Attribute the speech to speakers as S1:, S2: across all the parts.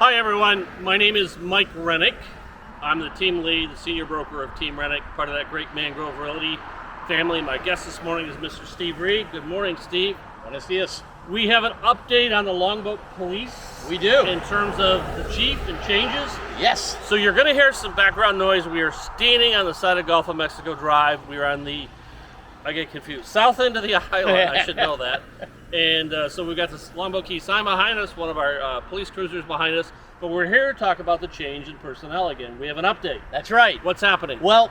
S1: Hi everyone, my name is Mike Rennick. I'm the team lead, the senior broker of Team Rennick, part of that great Mangrove Realty family. My guest this morning is Mr. Steve Reed. Good morning, Steve.
S2: Buenos dias.
S1: We have an update on the Longboat Police.
S2: We do.
S1: In terms of the chief and changes.
S2: Yes.
S1: So you're going to hear some background noise. We are standing on the side of Gulf of Mexico Drive. We are on the, I get confused, south end of the island. I should know that. And so we've got this Longboat Key sign behind us, one of our police cruisers behind us. But we're here to talk about the change in personnel again. We have an update.
S2: That's right.
S1: What's happening?
S2: Well,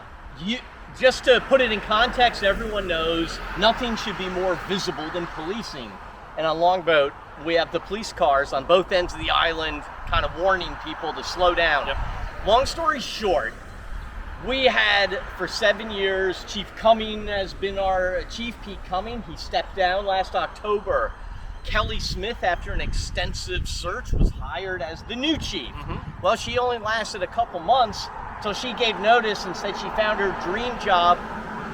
S2: just to put it in context, everyone knows nothing should be more visible than policing. And on Longboat, we have the police cars on both ends of the island kind of warning people to slow down.
S1: Yep.
S2: Long story short, we had for 7 years, Chief Cumming has been our chief, Pete Cumming. He stepped down last October. Kelly Smith, after an extensive search, was hired as the new chief. Mm-hmm. Well, she only lasted a couple months until she gave notice and said she found her dream job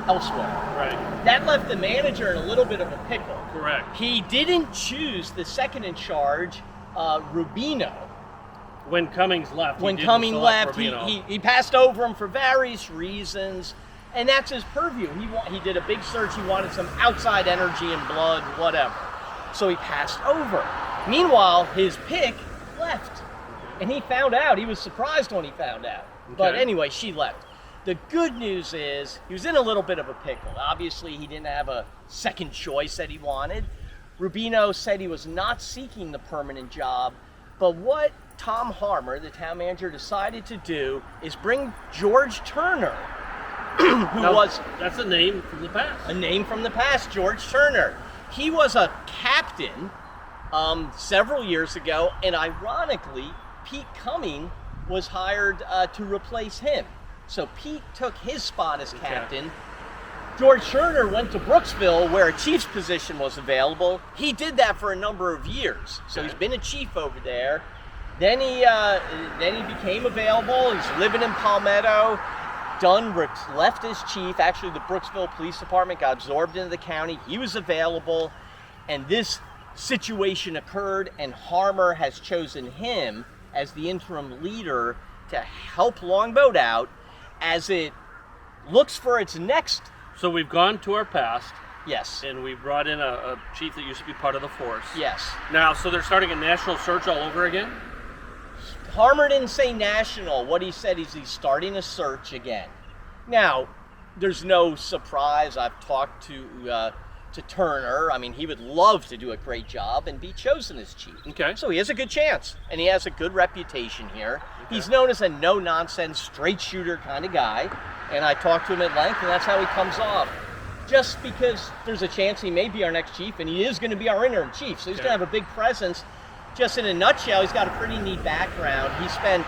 S2: elsewhere.
S1: Right.
S2: That left the manager in a little bit of a pickle.
S1: Correct.
S2: He didn't choose the second in charge, Rubino.
S1: When Cummings left.
S2: When Cummings left, he passed over him for various reasons, and that's his purview. He did a big search. He wanted some outside energy and blood, whatever. So he passed over. Meanwhile, his pick left, and he found out. He was surprised when he found out. Okay. But anyway, she left. The good news is he was in a little bit of a pickle. Obviously, he didn't have a second choice that he wanted. Rubino said he was not seeking the permanent job, but what Tom Harmer, the town manager, decided to do is bring George Turner,
S1: That's a name from the past.
S2: A name from the past, George Turner. He was a captain several years ago, and ironically, Pete Cumming was hired to replace him. So Pete took his spot as captain. Okay. George Turner went to Brooksville, where a chief's position was available. He did that for a number of years. So he's been a chief over there. Then he became available. He's living in Palmetto. Dunn left as chief. Actually, the Brooksville Police Department got absorbed into the county. He was available, and this situation occurred, and Harmer has chosen him as the interim leader to help Longboat out as it looks for its next.
S1: So we've gone to our past.
S2: Yes.
S1: And we brought in a chief that used to be part of the force.
S2: Yes.
S1: Now, so they're starting a national search all over again?
S2: Harmer didn't say national. What he said is he's starting a search again. Now, there's no surprise. I've talked to Turner. I mean, he would love to do a great job and be chosen as chief.
S1: Okay.
S2: So he has a good chance, and he has a good reputation here. Okay. He's known as a no-nonsense, straight shooter kind of guy, and I talked to him at length, and that's how he comes off. Just because there's a chance he may be our next chief, and he is going to be our interim chief, so he's going to have a big presence. Just in a nutshell, he's got a pretty neat background. He spent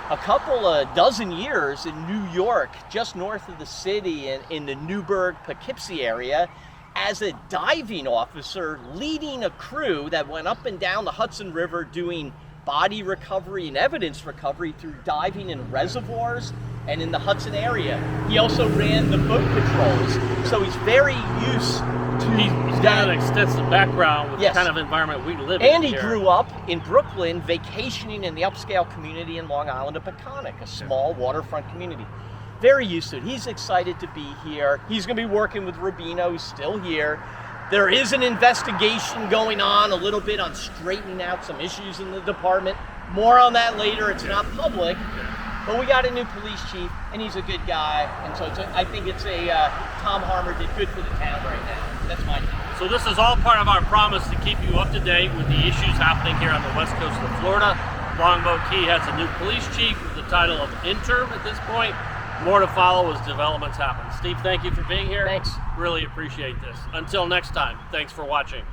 S2: a dozen years in New York, just north of the city, in the Newburgh-Poughkeepsie area, as a diving officer, leading a crew that went up and down the Hudson River doing body recovery and evidence recovery through diving in reservoirs and in the Hudson area. He also ran the boat patrols, so he's very used to
S1: He's got an extensive background with the kind of environment we live in.
S2: And he grew up in Brooklyn, vacationing in the upscale community in Long Island of Peconic, a small waterfront community. Very used to it. He's excited to be here. He's going to be working with Rubino, who's still here. There is an investigation going on a little bit on straightening out some issues in the department. More on that later. It's not public. But we got a new police chief, and he's a good guy. And so I think Tom Harmer did good for the town right now. That's my opinion.
S1: So this is all part of our promise to keep you up to date with the issues happening here on the west coast of Florida. Longboat Key has a new police chief with the title of interim at this point. More to follow as developments happen. Steve, thank you for being here.
S2: Thanks.
S1: Really appreciate this. Until next time, thanks for watching.